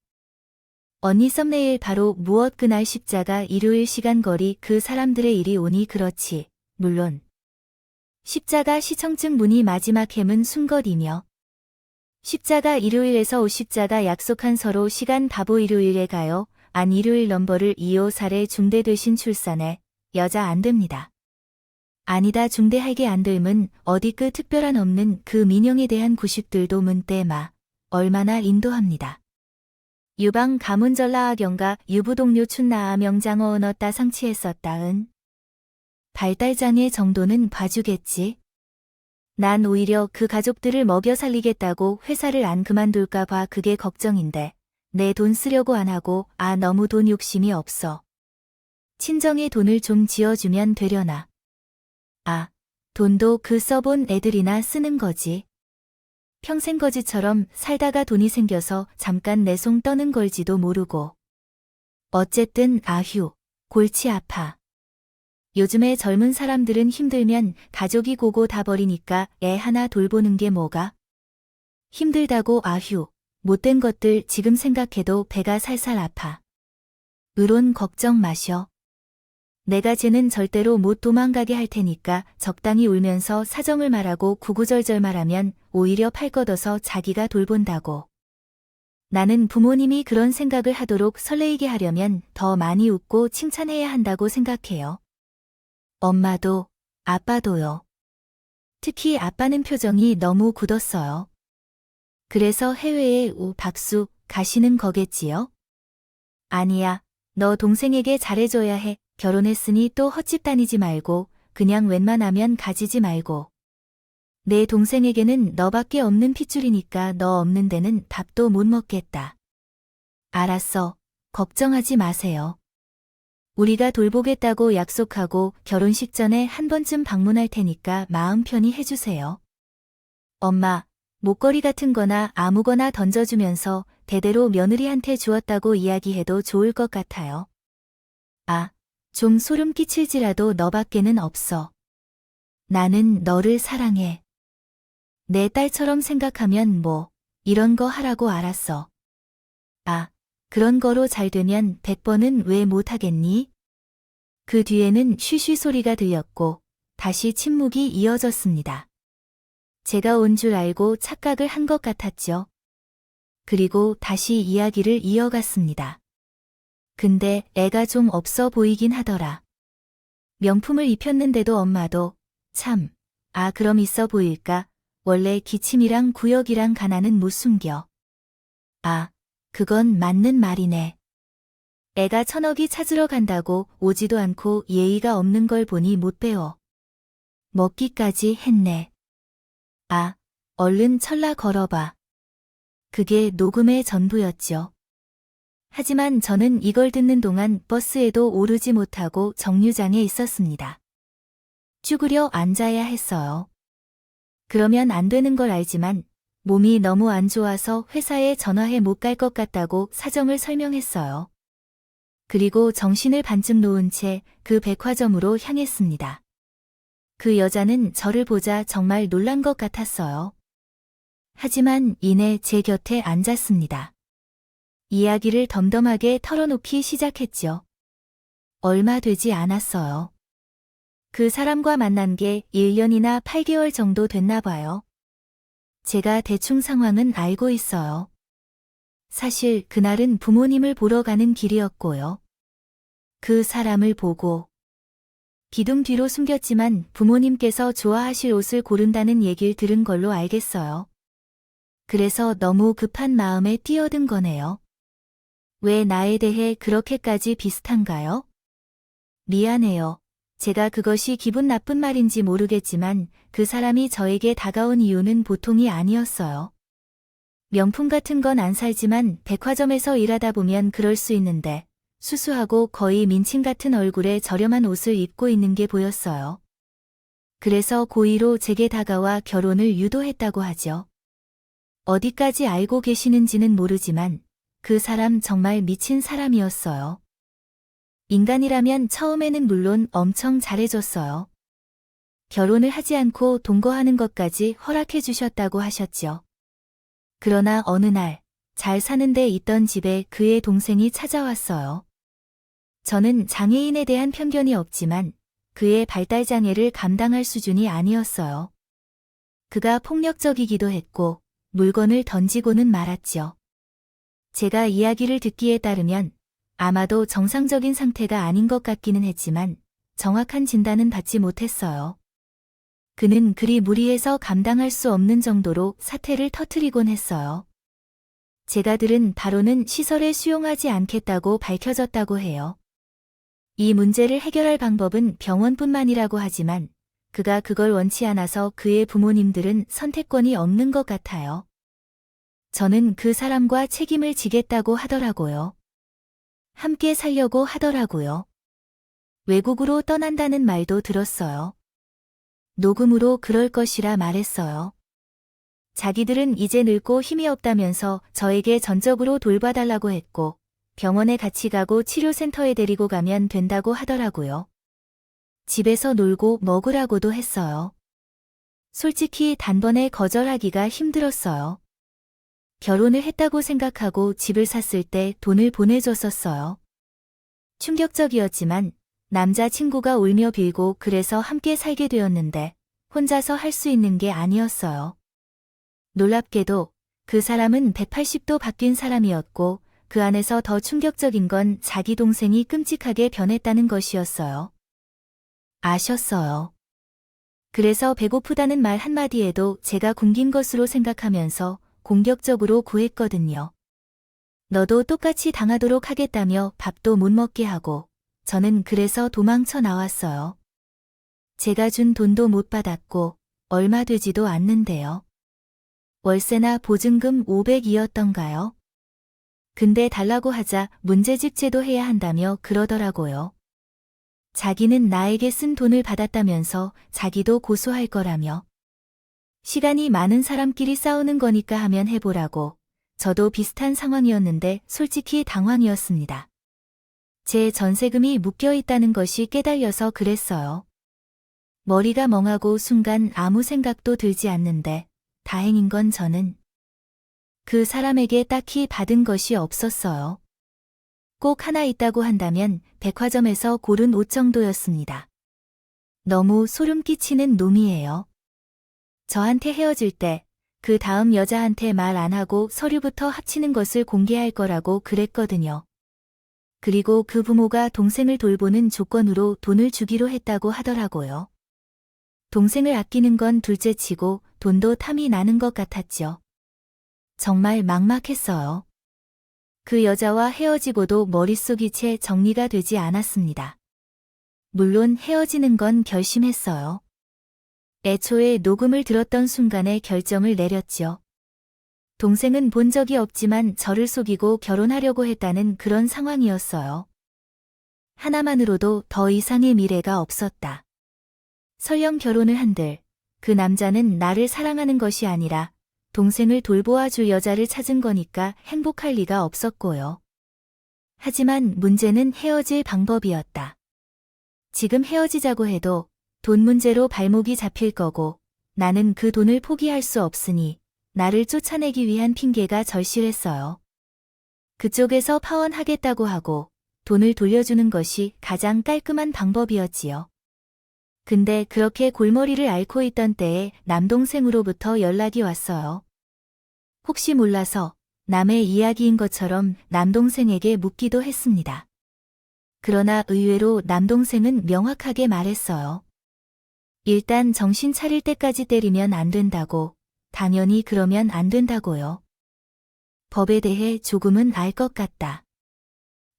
언니 썸네일 바로 무엇 그날 십자가 일요일 시간거리 그 사람들의 일이 오니 그렇지, 물론. 십자가 시청증 문의 마지막 해문 순것이며. 십자가 일요일에서 오십자가 약속한 서로 시간 바보 일요일에 가요. 안 일요일 넘버를 2호 사례 중대 되신 출산에 여자 안 됩니다. 아니다 중대하게 안 됨은 어디 그 특별한 없는 그 민영에 대한 구십들도 문때마 얼마나 인도합니다. 유방 가문전라학연가 유부동료 춘나아 명장어 언어따 상치했었다은. 발달장애 정도는 봐주겠지. 난 오히려 그 가족들을 먹여 살리겠다고 회사를 안 그만둘까 봐 그게 걱정인데 내 돈 쓰려고 안 하고 너무 돈 욕심이 없어. 친정에 돈을 좀 지어주면 되려나. 돈도 그 써본 애들이나 쓰는 거지. 평생 거지처럼 살다가 돈이 생겨서 잠깐 내송 떠는 걸지도 모르고. 어쨌든 아휴, 골치 아파. 요즘에 젊은 사람들은 힘들면 가족이 고고 다 버리니까 애 하나 돌보는 게 뭐가? 힘들다고 아휴, 못된 것들 지금 생각해도 배가 살살 아파. 으론 걱정 마셔. 내가 쟤는 절대로 못 도망가게 할 테니까 적당히 울면서 사정을 말하고 구구절절 말하면 오히려 팔 걷어서 자기가 돌본다고. 나는 부모님이 그런 생각을 하도록 설레이게 하려면 더 많이 웃고 칭찬해야 한다고 생각해요. 엄마도, 아빠도요. 특히 아빠는 표정이 너무 굳었어요. 그래서 해외에 박수 가시는 거겠지요? 아니야, 너 동생에게 잘해줘야 해. 결혼했으니 또 헛집 다니지 말고 그냥 웬만하면 가지지 말고. 내 동생에게는 너밖에 없는 핏줄이니까 너 없는 데는 밥도 못 먹겠다. 알았어. 걱정하지 마세요. 우리가 돌보겠다고 약속하고 결혼식 전에 한 번쯤 방문할 테니까 마음 편히 해주세요. 엄마, 목걸이 같은 거나 아무거나 던져주면서 대대로 며느리한테 주었다고 이야기해도 좋을 것 같아요. 아, 좀 소름 끼칠지라도 너밖에는 없어. 나는 너를 사랑해. 내 딸처럼 생각하면 뭐, 이런 거 하라고 알았어. 아, 그런 거로 잘 되면 100번은 왜 못하겠니? 그 뒤에는 쉬쉬 소리가 들렸고, 다시 침묵이 이어졌습니다. 제가 온 줄 알고 착각을 한 것 같았죠. 그리고 다시 이야기를 이어갔습니다. 근데 애가 좀 없어 보이긴 하더라. 명품을 입혔는데도 엄마도, 참, 아 그럼 있어 보일까? 원래 기침이랑 구역이랑 가난은 못 숨겨. 아, 그건 맞는 말이네. 애가 1,000억이 찾으러 간다고 오지도 않고 예의가 없는 걸 보니 못 배워. 먹기까지 했네. 아, 얼른 철라 걸어봐. 그게 녹음의 전부였죠. 하지만 저는 이걸 듣는 동안 버스에도 오르지 못하고 정류장에 있었습니다. 쭈그려 앉아야 했어요. 그러면 안 되는 걸 알지만 몸이 너무 안 좋아서 회사에 전화해 못 갈 것 같다고 사정을 설명했어요. 그리고 정신을 반쯤 놓은 채 그 백화점으로 향했습니다. 그 여자는 저를 보자 정말 놀란 것 같았어요. 하지만 이내 제 곁에 앉았습니다. 이야기를 덤덤하게 털어놓기 시작했죠. 얼마 되지 않았어요. 그 사람과 만난 게 1년이나 8개월 정도 됐나 봐요. 제가 대충 상황은 알고 있어요. 사실 그날은 부모님을 보러 가는 길이었고요. 그 사람을 보고 기둥 뒤로 숨겼지만 부모님께서 좋아하실 옷을 고른다는 얘기를 들은 걸로 알겠어요. 그래서 너무 급한 마음에 뛰어든 거네요. 왜 나에 대해 그렇게까지 비슷한가요? 미안해요. 제가 그것이 기분 나쁜 말인지 모르겠지만 그 사람이 저에게 다가온 이유는 보통이 아니었어요. 명품 같은 건 안 살지만 백화점에서 일하다 보면 그럴 수 있는데 수수하고 거의 민칭 같은 얼굴에 저렴한 옷을 입고 있는 게 보였어요. 그래서 고의로 제게 다가와 결혼을 유도했다고 하죠. 어디까지 알고 계시는지는 모르지만 그 사람 정말 미친 사람이었어요. 인간이라면 처음에는 물론 엄청 잘해줬어요. 결혼을 하지 않고 동거하는 것까지 허락해 주셨다고 하셨죠. 그러나 어느 날 잘 사는 데 있던 집에 그의 동생이 찾아왔어요. 저는 장애인에 대한 편견이 없지만 그의 발달장애를 감당할 수준이 아니었어요. 그가 폭력적이기도 했고 물건을 던지고는 말았죠. 제가 이야기를 듣기에 따르면 아마도 정상적인 상태가 아닌 것 같기는 했지만 정확한 진단은 받지 못했어요. 그는 그리 무리해서 감당할 수 없는 정도로 사태를 터뜨리곤 했어요. 제가 들은 바로는 시설에 수용하지 않겠다고 밝혀졌다고 해요. 이 문제를 해결할 방법은 병원뿐만이라고 하지만 그가 그걸 원치 않아서 그의 부모님들은 선택권이 없는 것 같아요. 저는 그 사람과 책임을 지겠다고 하더라고요. 함께 살려고 하더라고요. 외국으로 떠난다는 말도 들었어요. 녹음으로 그럴 것이라 말했어요. 자기들은 이제 늙고 힘이 없다면서 저에게 전적으로 돌봐달라고 했고 병원에 같이 가고 치료센터에 데리고 가면 된다고 하더라고요. 집에서 놀고 먹으라고도 했어요. 솔직히 단번에 거절하기가 힘들었어요. 결혼을 했다고 생각하고 집을 샀을 때 돈을 보내줬었어요. 충격적이었지만 남자친구가 울며 빌고 그래서 함께 살게 되었는데 혼자서 할 수 있는 게 아니었어요. 놀랍게도 그 사람은 180도 바뀐 사람이었고 그 안에서 더 충격적인 건 자기 동생이 끔찍하게 변했다는 것이었어요. 아셨어요. 그래서 배고프다는 말 한마디에도 제가 굶긴 것으로 생각하면서 공격적으로 구했거든요. 너도 똑같이 당하도록 하겠다며 밥도 못 먹게 하고 저는 그래서 도망쳐 나왔어요. 제가 준 돈도 못 받았고 얼마 되지도 않는데요. 월세나 보증금 500이었던가요? 근데 달라고 하자 문제집제도 해야 한다며 그러더라고요. 자기는 나에게 쓴 돈을 받았다면서 자기도 고소할 거라며. 시간이 많은 사람끼리 싸우는 거니까 하면 해보라고. 저도 비슷한 상황이었는데 솔직히 당황이었습니다. 제 전세금이 묶여 있다는 것이 깨달려서 그랬어요. 머리가 멍하고 순간 아무 생각도 들지 않는데 다행인 건 저는 그 사람에게 딱히 받은 것이 없었어요. 꼭 하나 있다고 한다면 백화점에서 고른 옷 정도였습니다. 너무 소름 끼치는 놈이에요. 저한테 헤어질 때 그 다음 여자한테 말 안 하고 서류부터 합치는 것을 공개할 거라고 그랬거든요. 그리고 그 부모가 동생을 돌보는 조건으로 돈을 주기로 했다고 하더라고요. 동생을 아끼는 건 둘째치고 돈도 탐이 나는 것 같았죠. 정말 막막했어요. 그 여자와 헤어지고도 머릿속이 채 정리가 되지 않았습니다. 물론 헤어지는 건 결심했어요. 애초에 녹음을 들었던 순간에 결정을 내렸죠. 동생은 본 적이 없지만 저를 속이고 결혼하려고 했다는 그런 상황이었어요. 하나만으로도 더 이상의 미래가 없었다. 설령 결혼을 한들 그 남자는 나를 사랑하는 것이 아니라 동생을 돌보아 줄 여자를 찾은 거니까 행복할 리가 없었고요. 하지만 문제는 헤어질 방법이었다. 지금 헤어지자고 해도 돈 문제로 발목이 잡힐 거고 나는 그 돈을 포기할 수 없으니 나를 쫓아내기 위한 핑계가 절실했어요. 그쪽에서 파혼하겠다고 하고 돈을 돌려주는 것이 가장 깔끔한 방법이었지요. 근데 그렇게 골머리를 앓고 있던 때에 남동생으로부터 연락이 왔어요. 혹시 몰라서 남의 이야기인 것처럼 남동생에게 묻기도 했습니다. 그러나 의외로 남동생은 명확하게 말했어요. 일단 정신 차릴 때까지 때리면 안 된다고, 당연히 그러면 안 된다고요. 법에 대해 조금은 알 것 같다.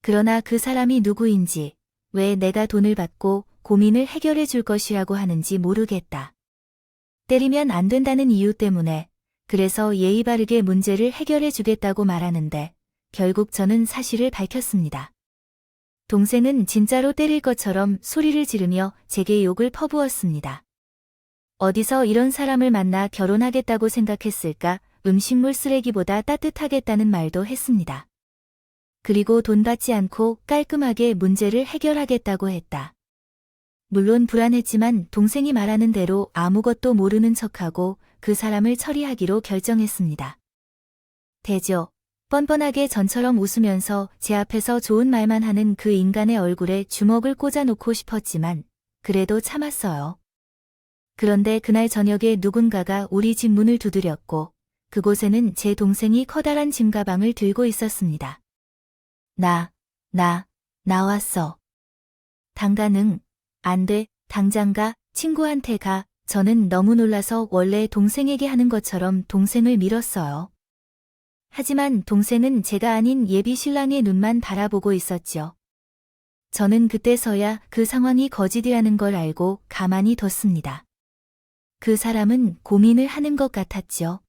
그러나 그 사람이 누구인지, 왜 내가 돈을 받고 고민을 해결해 줄 것이라고 하는지 모르겠다. 때리면 안 된다는 이유 때문에, 그래서 예의 바르게 문제를 해결해 주겠다고 말하는데, 결국 저는 사실을 밝혔습니다. 동생은 진짜로 때릴 것처럼 소리를 지르며 제게 욕을 퍼부었습니다. 어디서 이런 사람을 만나 결혼하겠다고 생각했을까? 음식물 쓰레기보다 따뜻하겠다는 말도 했습니다. 그리고 돈 받지 않고 깔끔하게 문제를 해결하겠다고 했다. 물론 불안했지만 동생이 말하는 대로 아무것도 모르는 척하고 그 사람을 처리하기로 결정했습니다. 대죠. 뻔뻔하게 전처럼 웃으면서 제 앞에서 좋은 말만 하는 그 인간의 얼굴에 주먹을 꽂아놓고 싶었지만 그래도 참았어요. 그런데 그날 저녁에 누군가가 우리 집 문을 두드렸고 그곳에는 제 동생이 커다란 짐가방을 들고 있었습니다. 나왔어. 당가능, 안 돼, 당장 가, 친구한테 가. 저는 너무 놀라서 원래 동생에게 하는 것처럼 동생을 밀었어요. 하지만 동생은 제가 아닌 예비 신랑의 눈만 바라보고 있었죠. 저는 그때서야 그 상황이 거짓이라는 걸 알고 가만히 뒀습니다. 그 사람은 고민을 하는 것 같았죠.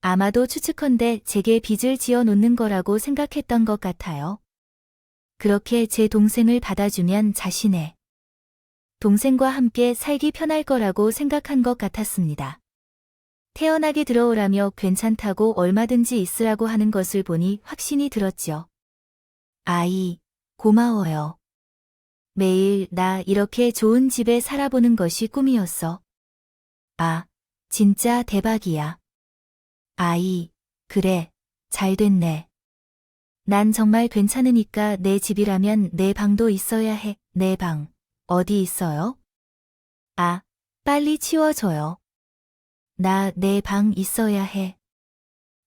아마도 추측컨대 제게 빚을 지어 놓는 거라고 생각했던 것 같아요. 그렇게 제 동생을 받아주면 자신의 동생과 함께 살기 편할 거라고 생각한 것 같았습니다. 태연하게 들어오라며 괜찮다고 얼마든지 있으라고 하는 것을 보니 확신이 들었죠. 아이, 고마워요. 매일 나 이렇게 좋은 집에 살아보는 것이 꿈이었어. 아, 진짜 대박이야. 아이, 그래, 잘 됐네. 난 정말 괜찮으니까 내 집이라면 내 방도 있어야 해. 내 방, 어디 있어요? 아, 빨리 치워줘요. 나 내 방 있어야 해.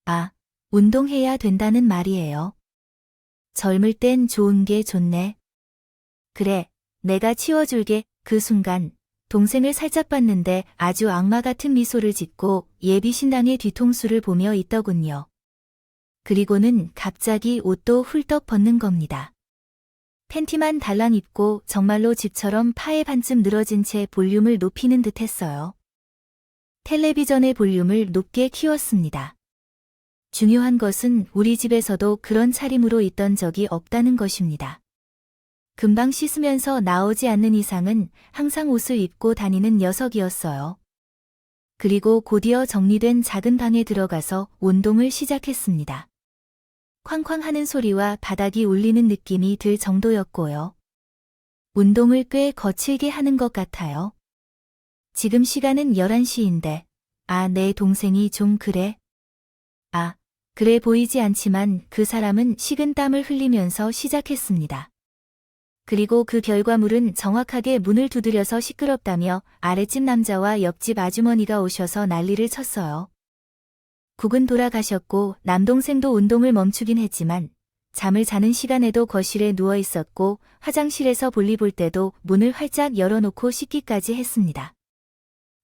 아, 운동해야 된다는 말이에요. 젊을 땐 좋은 게 좋네. 그래, 내가 치워줄게. 그 순간 동생을 살짝 봤는데 아주 악마 같은 미소를 짓고 예비 신랑의 뒤통수를 보며 있더군요. 그리고는 갑자기 옷도 훌떡 벗는 겁니다. 팬티만 달랑 입고 정말로 집처럼 파에 반쯤 늘어진 채 볼륨을 높이는 듯 했어요. 텔레비전의 볼륨을 높게 키웠습니다. 중요한 것은 우리 집에서도 그런 차림으로 있던 적이 없다는 것입니다. 금방 씻으면서 나오지 않는 이상은 항상 옷을 입고 다니는 녀석이었어요. 그리고 곧이어 정리된 작은 방에 들어가서 운동을 시작했습니다. 쾅쾅 하는 소리와 바닥이 울리는 느낌이 들 정도였고요. 운동을 꽤 거칠게 하는 것 같아요. 지금 시간은 11시인데, 아, 내 동생이 좀 그래? 아, 그래 보이지 않지만 그 사람은 식은 땀을 흘리면서 시작했습니다. 그리고 그 결과물은 정확하게 문을 두드려서 시끄럽다며 아랫집 남자와 옆집 아주머니가 오셔서 난리를 쳤어요. 국은 돌아가셨고 남동생도 운동을 멈추긴 했지만 잠을 자는 시간에도 거실에 누워 있었고 화장실에서 볼일 볼 때도 문을 활짝 열어놓고 씻기까지 했습니다.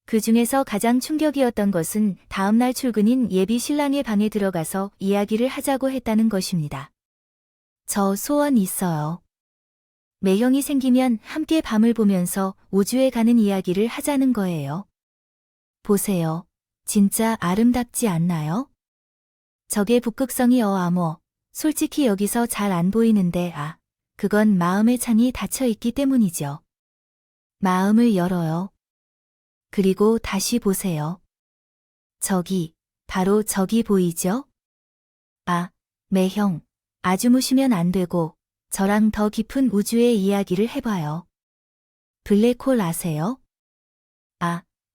그 중에서 가장 충격이었던 것은 다음날 출근인 예비 신랑의 방에 들어가서 이야기를 하자고 했다는 것입니다. 저 소원 있어요. 매형이 생기면 함께 밤을 보면서 우주에 가는 이야기를 하자는 거예요. 보세요. 진짜 아름답지 않나요? 적의 북극성이 어아모. 솔직히 여기서 잘 안 보이는데 그건 마음의 창이 닫혀 있기 때문이죠. 마음을 열어요. 그리고 다시 보세요. 저기, 바로 저기 보이죠? 매형, 아주 무시면 안 되고 저랑 더 깊은 우주의 이야기를 해봐요. 블랙홀 아세요?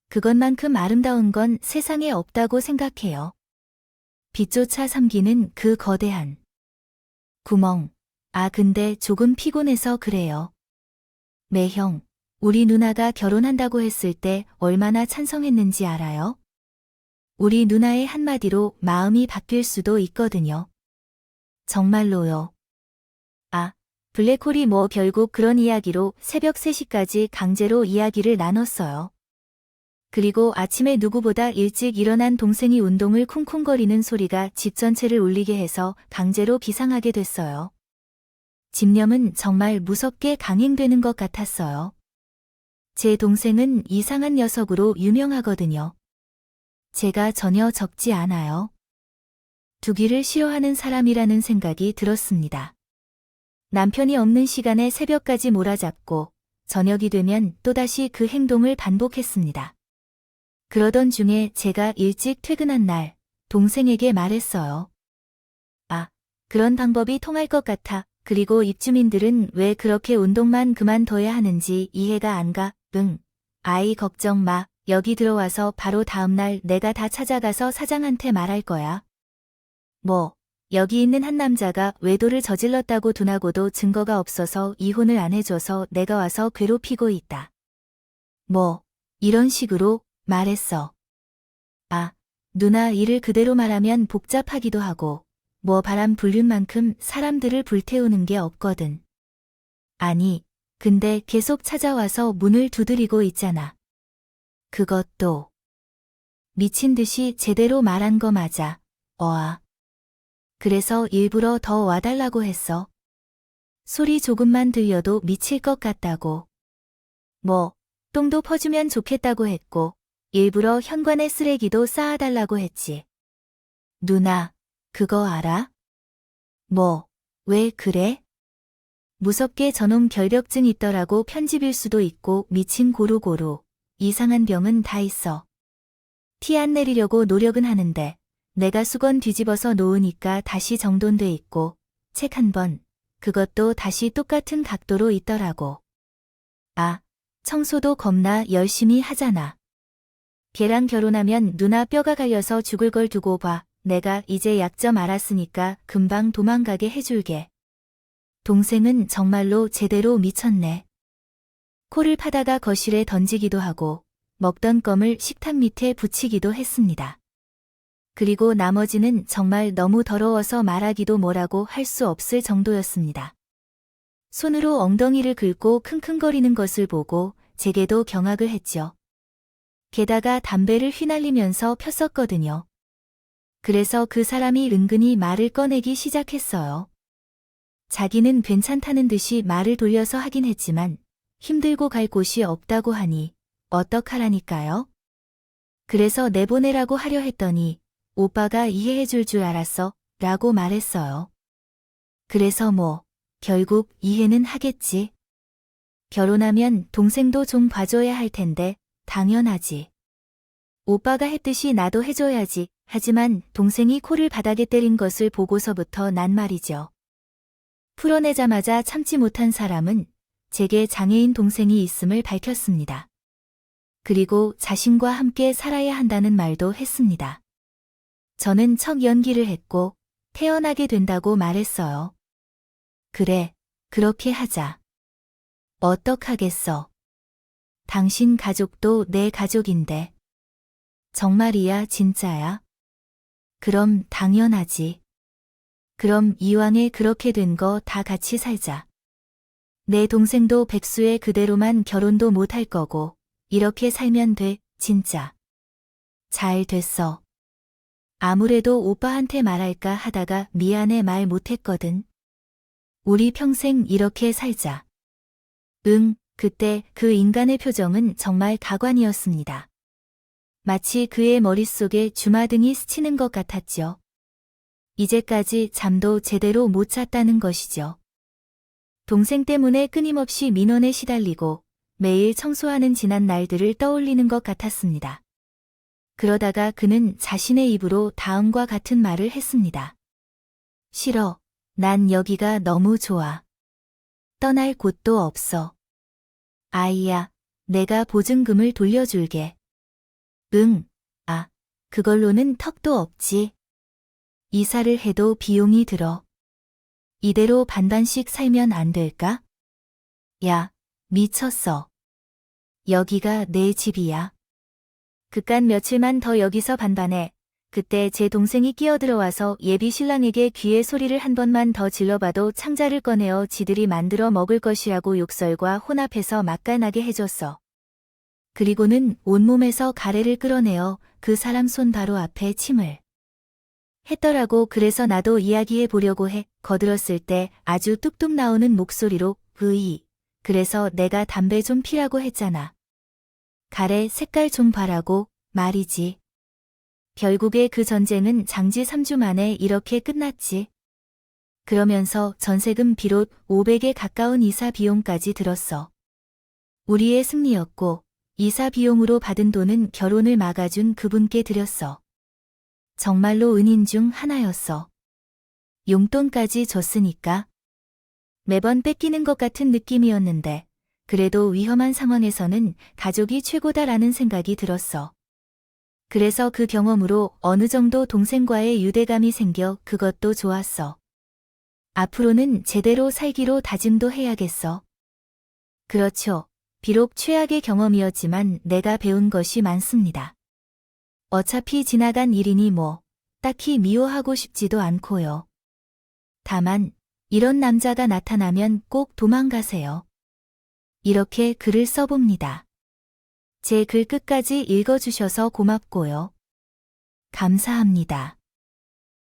그것만큼 아름다운 건 세상에 없다고 생각해요. 빛조차 삼기는 그 거대한 구멍. 근데 조금 피곤해서 그래요. 매형, 우리 누나가 결혼한다고 했을 때 얼마나 찬성했는지 알아요? 우리 누나의 한마디로 마음이 바뀔 수도 있거든요. 정말로요. 블랙홀이 뭐 결국 그런 이야기로 새벽 3시까지 강제로 이야기를 나눴어요. 그리고 아침에 누구보다 일찍 일어난 동생이 운동을 쿵쿵거리는 소리가 집 전체를 울리게 해서 강제로 비상하게 됐어요. 집념은 정말 무섭게 강행되는 것 같았어요. 제 동생은 이상한 녀석으로 유명하거든요. 제가 전혀 적지 않아요. 두기를 싫어하는 사람이라는 생각이 들었습니다. 남편이 없는 시간에 새벽까지 몰아잡고 저녁이 되면 또다시 그 행동을 반복했습니다. 그러던 중에 제가 일찍 퇴근한 날 동생에게 말했어요. 그런 방법이 통할 것 같아. 그리고 입주민들은 왜 그렇게 운동만 그만둬야 하는지 이해가 안 가. 아이 걱정 마. 여기 들어와서 바로 다음날 내가 다 찾아가서 사장한테 말할 거야. 여기 있는 한 남자가 외도를 저질렀다고 둔하고도 증거가 없어서 이혼을 안 해줘서 내가 와서 괴롭히고 있다. 이런 식으로 말했어. 누나 일을 그대로 말하면 복잡하기도 하고 바람 불륜만큼 사람들을 불태우는 게 없거든. 아니, 근데 계속 찾아와서 문을 두드리고 있잖아. 그것도 미친 듯이 제대로 말한 거 맞아. 그래서 일부러 더 와달라고 했어. 소리 조금만 들려도 미칠 것 같다고. 똥도 퍼주면 좋겠다고 했고 일부러 현관에 쓰레기도 쌓아달라고 했지. 누나, 그거 알아? 왜 그래? 무섭게 저놈 결벽증 있더라고. 편집일 수도 있고 미친 고루고루. 이상한 병은 다 있어. 티 안 내리려고 노력은 하는데 내가 수건 뒤집어서 놓으니까 다시 정돈돼 있고 책 한 번, 그것도 다시 똑같은 각도로 있더라고. 아, 청소도 겁나 열심히 하잖아. 걔랑 결혼하면 누나 뼈가 갈려서 죽을 걸 두고 봐. 내가 이제 약점 알았으니까 금방 도망가게 해줄게. 동생은 정말로 제대로 미쳤네. 코를 파다가 거실에 던지기도 하고 먹던 껌을 식탁 밑에 붙이기도 했습니다. 그리고 나머지는 정말 너무 더러워서 말하기도 뭐라고 할 수 없을 정도였습니다. 손으로 엉덩이를 긁고 킁킁거리는 것을 보고 제게도 경악을 했죠. 게다가 담배를 휘날리면서 폈었거든요. 그래서 그 사람이 은근히 말을 꺼내기 시작했어요. 자기는 괜찮다는 듯이 말을 돌려서 하긴 했지만 힘들고 갈 곳이 없다고 하니 어떡하라니까요? 그래서 내보내라고 하려 했더니 오빠가 이해해줄 줄 알았어 라고 말했어요. 그래서 뭐 결국 이해는 하겠지. 결혼하면 동생도 좀 봐줘야 할 텐데 당연하지. 오빠가 했듯이 나도 해줘야지. 하지만 동생이 코를 바닥에 때린 것을 보고서부터 난 말이죠. 풀어내자마자 참지 못한 사람은 제게 장애인 동생이 있음을 밝혔습니다. 그리고 자신과 함께 살아야 한다는 말도 했습니다. 저는 척 연기를 했고 태어나게 된다고 말했어요. 그래, 그렇게 하자. 어떡하겠어. 당신 가족도 내 가족인데. 정말이야, 진짜야? 그럼 당연하지. 그럼 이왕에 그렇게 된 거 다 같이 살자. 내 동생도 백수의 그대로만 결혼도 못할 거고 이렇게 살면 돼, 진짜. 잘 됐어. 아무래도 오빠한테 말할까 하다가 미안해 말 못했거든. 우리 평생 이렇게 살자. 응, 그때 그 인간의 표정은 정말 가관이었습니다. 마치 그의 머릿속에 주마등이 스치는 것 같았죠. 이제까지 잠도 제대로 못 잤다는 것이죠. 동생 때문에 끊임없이 민원에 시달리고 매일 청소하는 지난 날들을 떠올리는 것 같았습니다. 그러다가 그는 자신의 입으로 다음과 같은 말을 했습니다. 싫어. 난 여기가 너무 좋아. 떠날 곳도 없어. 아이야, 내가 보증금을 돌려줄게. 응, 아, 그걸로는 턱도 없지. 이사를 해도 비용이 들어. 이대로 반반씩 살면 안 될까? 야, 미쳤어. 여기가 내 집이야. 그깟 며칠만 더 여기서 반반해. 그때 제 동생이 끼어들어와서 예비 신랑에게 귀에 소리를 한 번만 더 질러봐도 창자를 꺼내어 지들이 만들어 먹을 것이라고 욕설과 혼합해서 맛깔나게 해줬어. 그리고는 온몸에서 가래를 끌어내어 그 사람 손 바로 앞에 침을 했더라고. 그래서 나도 이야기해 보려고 해. 거들었을 때 아주 뚝뚝 나오는 목소리로 으이. 그래서 내가 담배 좀 피라고 했잖아. 가래 색깔 좀 봐라고 말이지. 결국에 그 전쟁은 장지 3주 만에 이렇게 끝났지. 그러면서 전세금 비롯 500에 가까운 이사 비용까지 들었어. 우리의 승리였고 이사 비용으로 받은 돈은 결혼을 막아준 그분께 드렸어. 정말로 은인 중 하나였어. 용돈까지 줬으니까. 매번 뺏기는 것 같은 느낌이었는데 그래도 위험한 상황에서는 가족이 최고다라는 생각이 들었어. 그래서 그 경험으로 어느 정도 동생과의 유대감이 생겨 그것도 좋았어. 앞으로는 제대로 살기로 다짐도 해야겠어. 그렇죠. 비록 최악의 경험이었지만 내가 배운 것이 많습니다. 어차피 지나간 일이니 뭐 딱히 미워하고 싶지도 않고요. 다만 이런 남자가 나타나면 꼭 도망가세요. 이렇게 글을 써봅니다. 제 글 끝까지 읽어주셔서 고맙고요. 감사합니다.